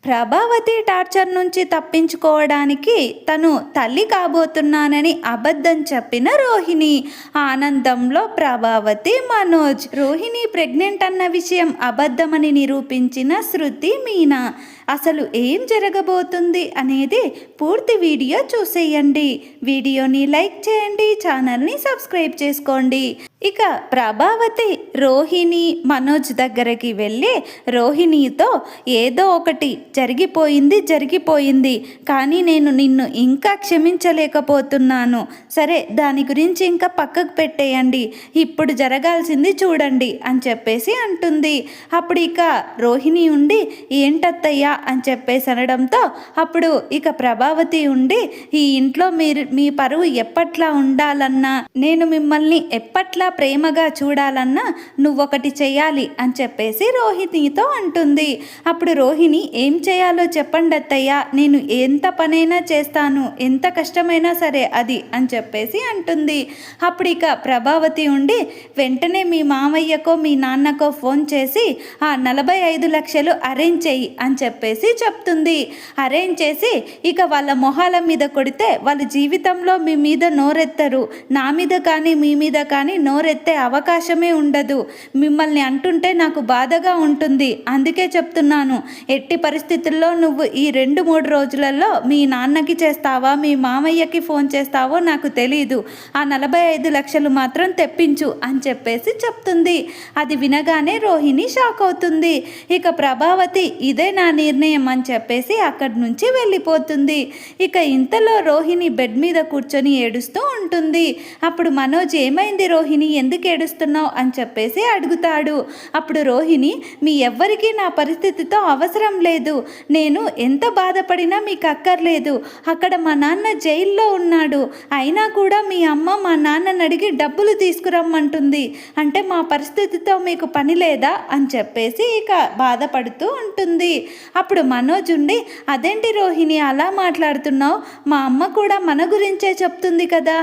Prabhavati torture నుంచి తప్పించుకోవడానికి తను తల్లి కాబోతున్నానని అబద్ధం చెప్పిన రోహిణి. ఆనందంలో ప్రభావతి, మనోజ్. రోహిణి ప్రెగ్నెంట్ అన్న విషయం అబద్ధమని నిరూపించిన శృతి, మీనా. అసలు ఏం జరగబోతుంది అనేది పూర్తి వీడియో చూసేయండి. వీడియోని లైక్ చేయండి, ఛానల్ని సబ్స్క్రైబ్ చేసుకోండి. ఇక ప్రభావతి రోహిణి, మనోజ్ దగ్గరికి వెళ్ళి రోహిణితో ఏదో ఒకటి జరిగిపోయింది, కానీ నేను నిన్ను ఇంకా క్షమించలేకపోతున్నాను. సరే, దాని గురించి ఇంకా పక్కకు పెట్టేయండి, ఇప్పుడు జరగాల్సింది చూడండి అని చెప్పేసి అంటుంది. అప్పుడు ఇక రోహిణి ఉండి ఏంటత్తయ్యా అని చెప్పేసి అనడంతో అప్పుడు ఇక ప్రభావతి ఉండి ఈ ఇంట్లో మీ పరువు ఎప్పట్లా ఉండాలన్నా, నేను మిమ్మల్ని ఎప్పట్లా ప్రేమగా చూడాలన్నా నువ్వొకటి చెయ్యాలి అని చెప్పేసి రోహిణితో అంటుంది. అప్పుడు రోహిణి ఏం చేయాలో చెప్పండి అత్తయ్య, నేను ఎంత పనైనా చేస్తాను, ఎంత కష్టమైనా సరే అది అని చెప్పేసి అంటుంది. అప్పుడు ఇక ప్రభావతి ఉండి వెంటనే మీ మామయ్యకో మీ నాన్నకో ఫోన్ చేసి ఆ 45 లక్షలు అరేంజ్ చెయ్యి అని చెప్పేసి చెప్తుంది. అరేంజ్ చేసి ఇక వాళ్ళ మొహాల మీద కొడితే వాళ్ళ జీవితంలో మీ మీద నోరెత్తరు, నా మీద కానీ మీ మీద కానీ నోరెత్తే అవకాశమే ఉండదు. మిమ్మల్ని అంటుంటే నాకు బాధగా ఉంటుంది, అందుకే చెప్తున్నాను. ఎట్టి పరిస్థితుల్లో నువ్వు ఈ 2-3 రోజులలో మీ నాన్నకి చేస్తావా మీ మామయ్యకి ఫోన్ చేస్తావో నాకు తెలీదు, ఆ 45 లక్షలు మాత్రం తెప్పించు అని చెప్పేసి చెప్తుంది. అది వినగానే రోహిణి షాక్ అవుతుంది. ఇక ప్రభావతి ఇదే నా నిర్ణయం అని చెప్పేసి అక్కడి నుంచి వెళ్ళిపోతుంది. ఇక ఇంతలో రోహిణి బెడ్ మీద కూర్చొని ఏడుస్తూ ఉంటుంది. అప్పుడు మనోజ్ ఏమైంది రోహిణి, ఎందుకు ఏడుస్తున్నావు అని చెప్పేసి అడుగుతాడు. అప్పుడు రోహిణి మీ ఎవ్వరికీ నా పరిస్థితితో అవసరం లేదు, నేను ఎంత బాధపడినా మీకు అక్కర్లేదు. అక్కడ మా నాన్న జైల్లో ఉన్నాడు, అయినా కూడా మీ అమ్మ మా నాన్నని అడిగి డబ్బులు తీసుకురమ్మంటుంది, అంటే మా పరిస్థితితో మీకు పని లేదా అని చెప్పేసి ఇక బాధపడుతూ ఉంటుంది. అప్పుడు మనోజ్ ఉండి అదేంటి రోహిణి అలా మాట్లాడుతున్నావు, మా అమ్మ కూడా మన గురించే చెప్తుంది కదా,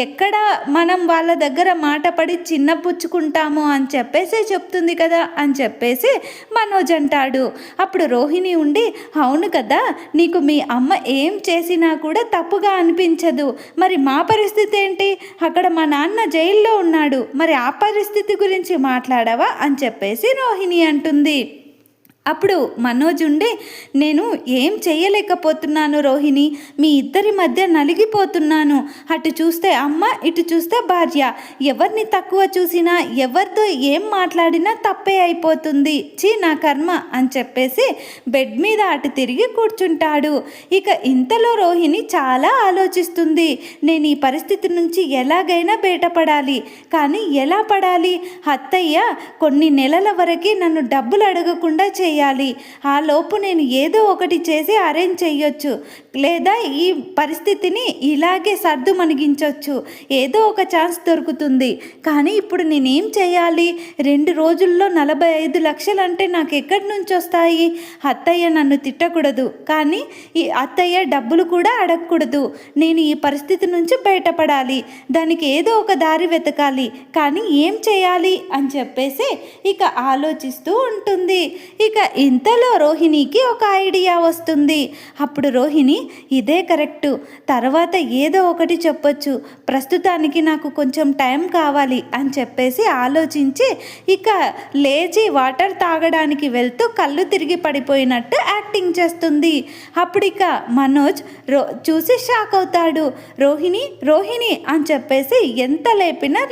ఎక్కడ మనం వాళ్ళ దగ్గర మాట పడి చిన్నపుచ్చుకుంటాము అని చెప్పేసి చెప్తుంది కదా అని చెప్పేసి మనోజ్ అంటాడు. అప్పుడు రోహిణి ఉండి అవును కదా, నీకు మీ అమ్మ ఏం చేసినా కూడా తప్పుగా అనిపించదు, మరి మా పరిస్థితి ఏంటి, అక్కడ మా నాన్న జైల్లో ఉన్నాడు, మరి ఆ పరిస్థితి గురించి మాట్లాడవా అని చెప్పేసి రోహిణి అంటుంది. అప్పుడు మనోజ్ ఉండి నేను ఏం చేయలేకపోతున్నాను రోహిణి, మీ ఇద్దరి మధ్య నలిగిపోతున్నాను, అటు చూస్తే అమ్మ ఇటు చూస్తే భార్య, ఎవరిని తక్కువ చూసినా ఎవరితో ఏం మాట్లాడినా తప్పే అయిపోతుంది, నా కర్మ అని చెప్పేసి బెడ్ మీద అటు తిరిగి కూర్చుంటాడు. ఇక ఇంతలో రోహిణి చాలా ఆలోచిస్తుంది. నేను ఈ పరిస్థితి నుంచి ఎలాగైనా బయటపడాలి, కానీ ఎలా పడాలి, అత్తయ్య కొన్ని నెలల వరకు నన్ను డబ్బులు అడగకుండా చేయాలి, ఆ లోపు నేను ఏదో ఒకటి చేసి అరేంజ్ చేయొచ్చు, లేదా ఈ పరిస్థితిని ఇలాగే సర్దు మణిగించవచ్చు, ఏదో ఒక ఛాన్స్ దొరుకుతుంది. కానీ ఇప్పుడు నేనేం చేయాలి, 2 రోజుల్లో 45 లక్షలు అంటే నాకు ఎక్కడి నుంచి వస్తాయి, అత్తయ్య నన్ను తిట్టకూడదు, కానీ ఈ అత్తయ్య డబ్బులు కూడా అడగకూడదు, నేను ఈ పరిస్థితి నుంచి బయటపడాలి, దానికి ఏదో ఒక దారి వెతకాలి, కానీ ఏం చేయాలి అని చెప్పేసి ఇక ఆలోచిస్తూ ఉంటుంది. ఇక ఇంతలో రోహిణికి ఒక ఐడియా వస్తుంది. అప్పుడు రోహిణి ఇదే కరెక్టు, తర్వాత ఏదో ఒకటి చెప్పొచ్చు, ప్రస్తుతానికి నాకు కొంచెం టైం కావాలి అని చెప్పేసి ఆలోచించి ఇక లేచి వాటర్ తాగడానికి వెళ్తూ కళ్ళు తిరిగి పడిపోయినట్టు యాక్టింగ్ చేస్తుంది. అప్పుడు ఇక మనోజ్ చూసి షాక్ అవుతాడు. రోహిణి రోహిణి అని చెప్పేసి ఎంత లేపినా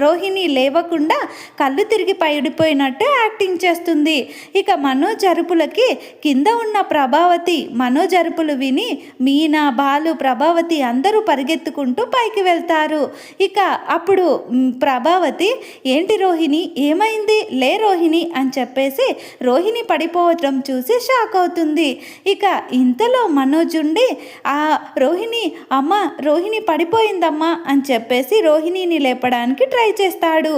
రోహిణి లేవకుండా కళ్ళు తిరిగి పడిపోయినట్టు యాక్టింగ్ చేస్తుంది. ఇక మనోజ్ అరుపులకి కింద ఉన్న ప్రభావతి మనోజ్ అరుపులు విని మీనా, బాలు, ప్రభావతి అందరూ పరిగెత్తుకుంటూ పైకి వెళ్తారు. ఇక అప్పుడు ప్రభావతి ఏంటి రోహిణి ఏమైంది, లే రోహిణి అని చెప్పేసి రోహిణి పడిపోవటం చూసి షాక్ అవుతుంది. ఇక ఇంతలో మనోజ్ ఉండి ఆ రోహిణి అమ్మ రోహిణి పడిపోయిందమ్మా అని చెప్పేసి రోహిణిని లేపడానికి ట్రై చేస్తాడు.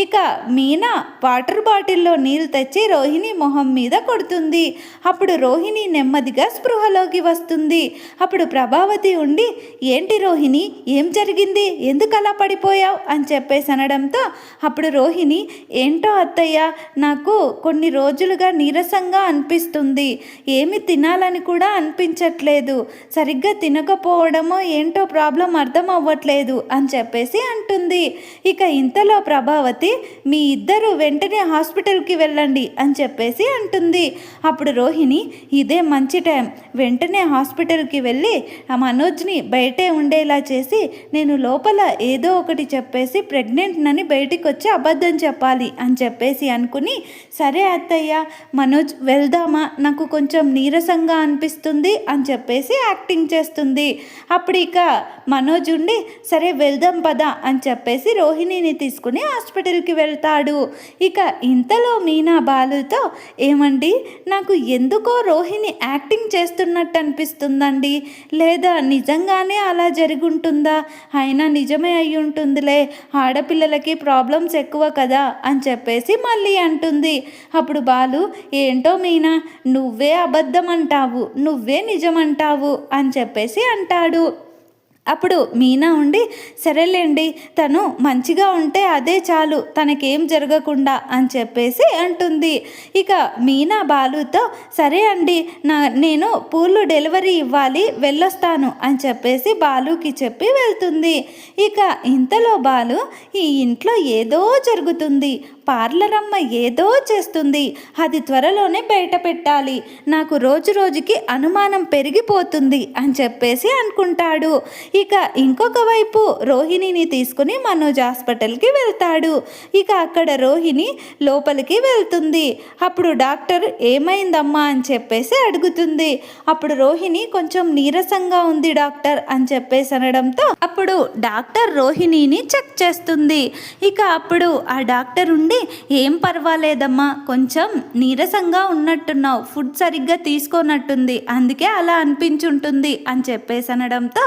ఇక మీనా వాటర్ బాటిల్లో నీళ్ళు తెచ్చి రోహిణి మొహం మీద మీద కొడుతుంది. అప్పుడు రోహిణి నెమ్మదిగా స్పృహలోకి వస్తుంది. అప్పుడు ప్రభావతి ఉండి, ఏంటి రోహిణి, ఏం జరిగింది, ఎందుకు అలా పడిపోయావు అని చెప్పేసి అనడంతో అప్పుడు రోహిణి, ఏంటో అత్తయ్య, నాకు కొన్ని రోజులుగా నీరసంగా అనిపిస్తుంది, ఏమి తినాలని కూడా అనిపించట్లేదు, సరిగ్గా తినకపోవడమో ఏంటో ప్రాబ్లం అర్థం అవ్వట్లేదు అని చెప్పేసి అంటుంది. ఇక ఇంతలో ప్రభావతి, మీ ఇద్దరు వెంటనే హాస్పిటల్కి వెళ్ళండి అని చెప్పేసి అంటుంది. అప్పుడు రోహిణి, ఇదే మంచి టైం, వెంటనే హాస్పిటల్కి వెళ్ళి ఆ మనోజ్ని బయటే ఉండేలా చేసి నేను లోపల ఏదో ఒకటి చెప్పేసి ప్రెగ్నెంట్నని బయటికి వచ్చి అబద్ధం చెప్పాలి అని చెప్పేసి అనుకుని, సరే అత్తయ్య, మనోజ్ వెళ్దామా, నాకు కొంచెం నీరసంగా అనిపిస్తుంది అని చెప్పేసి యాక్టింగ్ చేస్తుంది. అప్పుడు ఇక మనోజ్ ఉండి, సరే వెళ్దాం పదా అని చెప్పేసి రోహిణిని తీసుకుని హాస్పిటల్కి వెళ్తాడు. ఇక ఇంతలో మీనా బాలుతో, ఏమండి, నాకు ఎందుకో రోహిణి యాక్టింగ్ చేస్తున్నట్టు అనిపిస్తుందండి, లేదా నిజంగానే అలా జరుగుంటుందా, అయినా నిజమే అయి ఉంటుందిలే, ఆడపిల్లలకి ప్రాబ్లమ్స్ ఎక్కువ కదా అని చెప్పేసి మళ్ళీ అంటుంది. అప్పుడు బాలు, ఏంటో మీనా, నువ్వే అబద్ధం అంటావు, నువ్వే నిజమంటావు అని చెప్పేసి అంటాడు. అప్పుడు మీనా ఉండి, సరేలేండి, తను మంచిగా ఉంటే అదే చాలు, తనకేం జరగకుండా అని చెప్పేసి అంటుంది. ఇక మీనా బాలుతో, సరే అండి, నేను పూలు డెలివరీ ఇవ్వాలి, వెళ్ళొస్తాను అని చెప్పేసి బాలుకి చెప్పి వెళ్తుంది. ఇక ఇంతలో బాలు, ఈ ఇంట్లో ఏదో జరుగుతుంది, పార్లర్ అమ్మ ఏదో చేస్తుంది, అది త్వరలోనే బయట పెట్టాలి, నాకు రోజు రోజుకి అనుమానం పెరిగిపోతుంది అని చెప్పేసి అనుకుంటాడు. ఇక ఇంకొక వైపు రోహిణిని తీసుకుని మనోజ్ హాస్పిటల్కి వెళ్తాడు. ఇక అక్కడ రోహిణి లోపలికి వెళ్తుంది. అప్పుడు డాక్టర్, ఏమైందమ్మా అని చెప్పేసి అడుగుతుంది. అప్పుడు రోహిణి, కొంచెం నీరసంగా ఉంది డాక్టర్ అని చెప్పేసి అనడంతో అప్పుడు డాక్టర్ రోహిణిని చెక్ చేస్తుంది. ఇక అప్పుడు ఆ డాక్టర్ ఉండి, ఏం పర్వాలేదమ్మా, కొంచెం నీరసంగా ఉన్నట్టున్నావు, ఫుడ్ సరిగ్గా తీసుకోనట్టుంది, అందుకే అలా అనిపించుంటుంది అని చెప్పేసి అనడంతో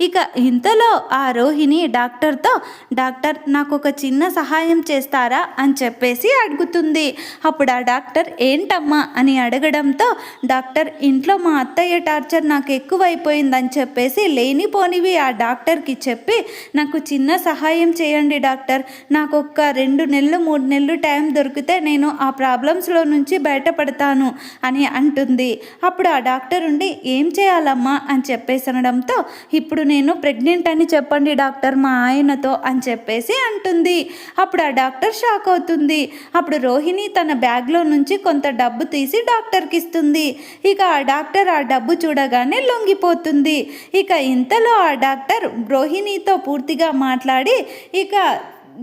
ఇక ఇంతలో ఆ రోహిణి డాక్టర్తో, డాక్టర్, నాకు ఒక చిన్న సహాయం చేస్తారా అని చెప్పేసి అడుగుతుంది. అప్పుడు ఆ డాక్టర్, ఏంటమ్మా అని అడగడంతో, డాక్టర్, ఇంట్లో మా అత్తయ్య టార్చర్ నాకు ఎక్కువైపోయిందని చెప్పేసి లేనిపోనివి ఆ డాక్టర్కి చెప్పి నాకు చిన్న సహాయం చేయండి డాక్టర్, నాకు ఒక 2 నెలలు 3 నెలలు టైం దొరికితే నేను ఆ ప్రాబ్లమ్స్లో నుంచి బయటపడతాను అని అంటుంది. అప్పుడు ఆ డాక్టర్ ఉండి, ఏం చేయాలమ్మా అని చెప్పేసి అనడంతో, ఇప్పుడు నేను ప్రెగ్నెంట్ అని చెప్పండి డాక్టర్ మా ఆయనతో అని చెప్పేసి అంటుంది. అప్పుడు ఆ డాక్టర్ షాక్ అవుతుంది. అప్పుడు రోహిణి తన బ్యాగ్లో నుంచి కొంత డబ్బు తీసి డాక్టర్కి ఇస్తుంది. ఇక ఆ డాక్టర్ ఆ డబ్బు చూడగానే లొంగిపోతుంది. ఇక ఇంతలో ఆ డాక్టర్ రోహిణితో పూర్తిగా మాట్లాడి ఇక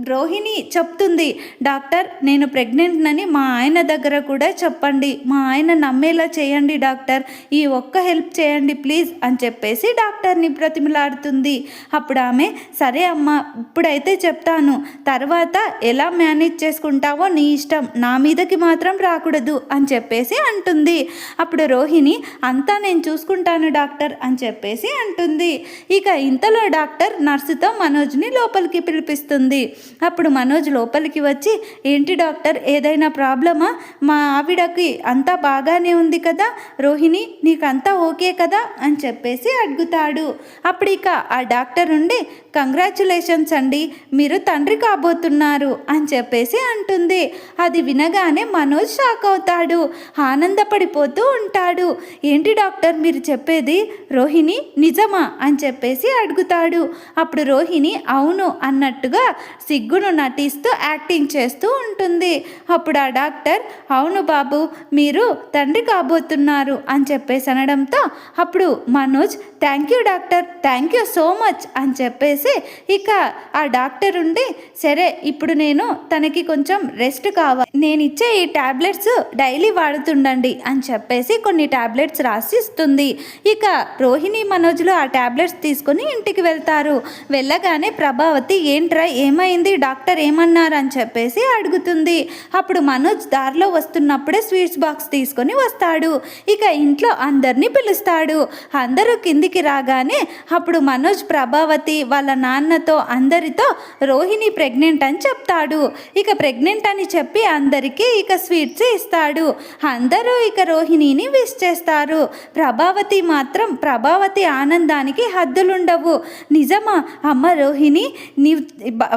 రోహిణి చెప్తుంది, డాక్టర్, నేను ప్రెగ్నెంట్నని మా ఆయన దగ్గర కూడా చెప్పండి, మా ఆయన నమ్మేలా చేయండి డాక్టర్, ఈ ఒక్క హెల్ప్ చేయండి ప్లీజ్ అని చెప్పేసి డాక్టర్ని బ్రతిమలాడుతుంది. అప్పుడు ఆమె, సరే అమ్మ, ఇప్పుడైతే చెప్తాను, తర్వాత ఎలా మేనేజ్ చేసుకుంటావో నీ ఇష్టం, నా మీదకి మాత్రం రాకూడదు అని చెప్పేసి అంటుంది. అప్పుడు రోహిణి, అంతా నేను చూసుకుంటాను డాక్టర్ అని చెప్పేసి అంటుంది. ఇక ఇంతలో డాక్టర్ నర్సుతో మనోజ్ని లోపలికి పిలిపిస్తుంది. అప్పుడు మనోజ్ లోపలికి వచ్చి, ఏంటి డాక్టర్, ఏదైనా ప్రాబ్లమా, మా ఆవిడకి అంతా బాగానే ఉంది కదా, రోహిణి నీకంతా ఓకే కదా అని చెప్పేసి అడుగుతాడు. అప్పుడు ఇక ఆ డాక్టర్ ఉండి, కంగ్రాచులేషన్స్ అండి, మీరు తండ్రి కాబోతున్నారు అని చెప్పేసి అంటుంది. అది వినగానే మనోజ్ షాక్ అవుతాడు, ఆనందపడిపోతూ ఉంటాడు. ఏంటి డాక్టర్ మీరు చెప్పేది, రోహిణి నిజమా అని చెప్పేసి అడుగుతాడు. అప్పుడు రోహిణి అవును అన్నట్టుగా సిగ్గును నటిస్తూ యాక్టింగ్ చేస్తూ ఉంటుంది. అప్పుడు ఆ డాక్టర్, అవును బాబు, మీరు తండ్రి కాబోతున్నారు అని చెప్పేసి అనడంతో అప్పుడు Manoj, thank you doctor, thank you so much అని చెప్పేసి ఇక ఆ డాక్టర్ ఉండి, సరే ఇప్పుడు నేను తనకి కొంచెం రెస్ట్ కావాలి, నేను ఇచ్చే ఈ టాబ్లెట్స్ డైలీ వాడుతుండండి అని చెప్పేసి కొన్ని టాబ్లెట్స్ రాసి ఇస్తుంది. ఇక రోహిణి మనోజ్లు ఆ టాబ్లెట్స్ తీసుకొని ఇంటికి వెళ్తారు. వెళ్ళగానే ప్రభావతి, ఏంట్రా ఏమైంది ఏమైంది, డాక్టర్ ఏమన్నారు అని చెప్పేసి అడుగుతుంది. అప్పుడు మనోజ్ దారిలో వస్తున్నప్పుడే స్వీట్స్ బాక్స్ తీసుకొని వస్తాడు. ఇక ఇంట్లో అందరినీ పిలుస్తాడు. అందరూ కిందికి రాగానే అప్పుడు మనోజ్ ప్రభావతి వాళ్ళ నాన్నతో అందరితో రోహిణి ప్రెగ్నెంట్ అని చెప్తాడు. ఇక ప్రెగ్నెంట్ అని చెప్పి అందరికీ ఇక స్వీట్స్ ఇస్తాడు. అందరూ ఇక రోహిణిని విష్ చేస్తారు. ప్రభావతి ఆనందానికి హద్దులుండవు. నిజమా అమ్మ రోహిణి,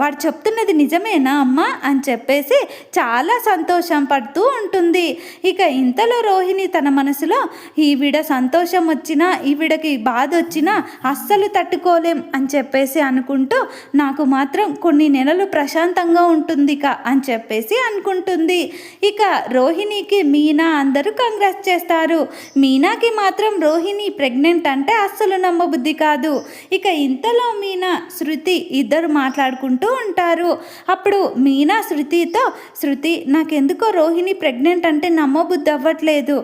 వాడు చెప్తున్నది నిజమేనా అమ్మ అని చెప్పేసి చాలా సంతోషం పడుతూ ఉంటుంది. ఇక ఇంతలో రోహిణి తన మనసులో ఈవిడ సంతోషం వచ్చినా ఈవిడకి బాధ వచ్చినా అస్సలు తట్టుకోలేం అని చెప్పేసి అనుకుంటూ నాకు మాత్రం కొన్ని నెలలు ప్రశాంతంగా ఉంటుంది అని చెప్పేసి అనుకుంటుంది. ఇక రోహిణికి మీనా అందరూ కంగ్రాట్స్ చేస్తారు. మీనాకి మాత్రం రోహిణి ప్రెగ్నెంట్ అంటే అస్సలు నమ్మబుద్ధి కాదు. ఇక ఇంతలో మీనా శృతి ఇద్దరు మాట్లాడుకుంటూ ఉంటారు. అప్పుడు మీనా శృతితో, శృతి నాకెందుకో రోహిణి ప్రెగ్నెంట్ అంటే నమ్మబుద్ధి అవ్వట్లేదు.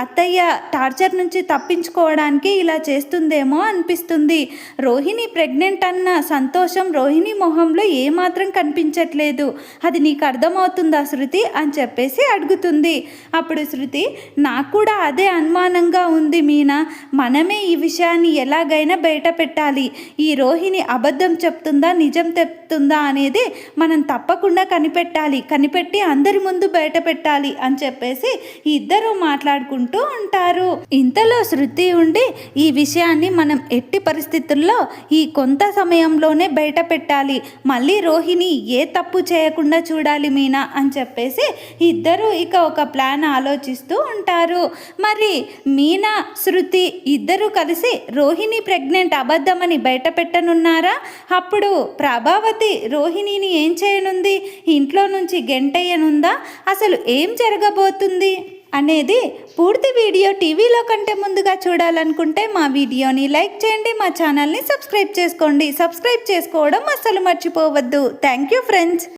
అత్తయ్య టార్చర్ నుంచి తప్పించుకోవడానికి ఇలా చేస్తుందేమో అనిపిస్తుంది. రోహిణి ప్రెగ్నెంట్ అన్న సంతోషం రోహిణి మొహంలో ఏమాత్రం కనిపించట్లేదు. అది నీకు అర్థమవుతుందా శృతి అని చెప్పేసి అడుగుతుంది. అప్పుడు శృతి, నాకు కూడా అదే అనుమానంగా ఉంది మీనా. మనమే ఈ విషయాన్ని ఎలాగైనా బయట పెట్టాలి. ఈ రోహిణి అబద్ధం చెప్తుందా నిజం చెప్తుందా అనేది మనం తప్పకుండా కనిపెట్టి అందరి ముందు బయట పెట్టాలి అని చెప్పేసి ఇద్దరు మాట్లాడుకుంటూ ఉంటారు. ఇంతలో శృతి ఉండి ఈ విషయాన్ని మనం ఎట్టి పరిస్థితుల్లో ఈ కొంత సమయంలోనే బయట పెట్టాలి, మళ్ళీ రోహిణి ఏ తప్పు చేయకుండా చూడాలి మీనా అని చెప్పేసి ఇద్దరు ఇక ఒక ప్లాన్ ఆలోచిస్తూ ఉంటారు. మరి మీనా శృతి ఇద్దరు కలిసి రోహిణి ప్రెగ్నెంట్ అబద్ధమని బయట పెట్టనున్నారా? అప్పుడు ప్రభావతి రోహిణిని ఏం చేయనుంది? ఇంట్లో నుంచి గెంటయ్యనుందా? అసలు ఏం జరగబోతుంది అనేది పూర్తి వీడియో టీవీలో కంటే ముందుగా చూడాలనుకుంటే మా వీడియోని లైక్ చేయండి, మా ఛానల్ని సబ్స్క్రైబ్ చేసుకోండి. సబ్స్క్రైబ్ చేసుకోవడం అస్సలు మర్చిపోవద్దు. Thank you friends.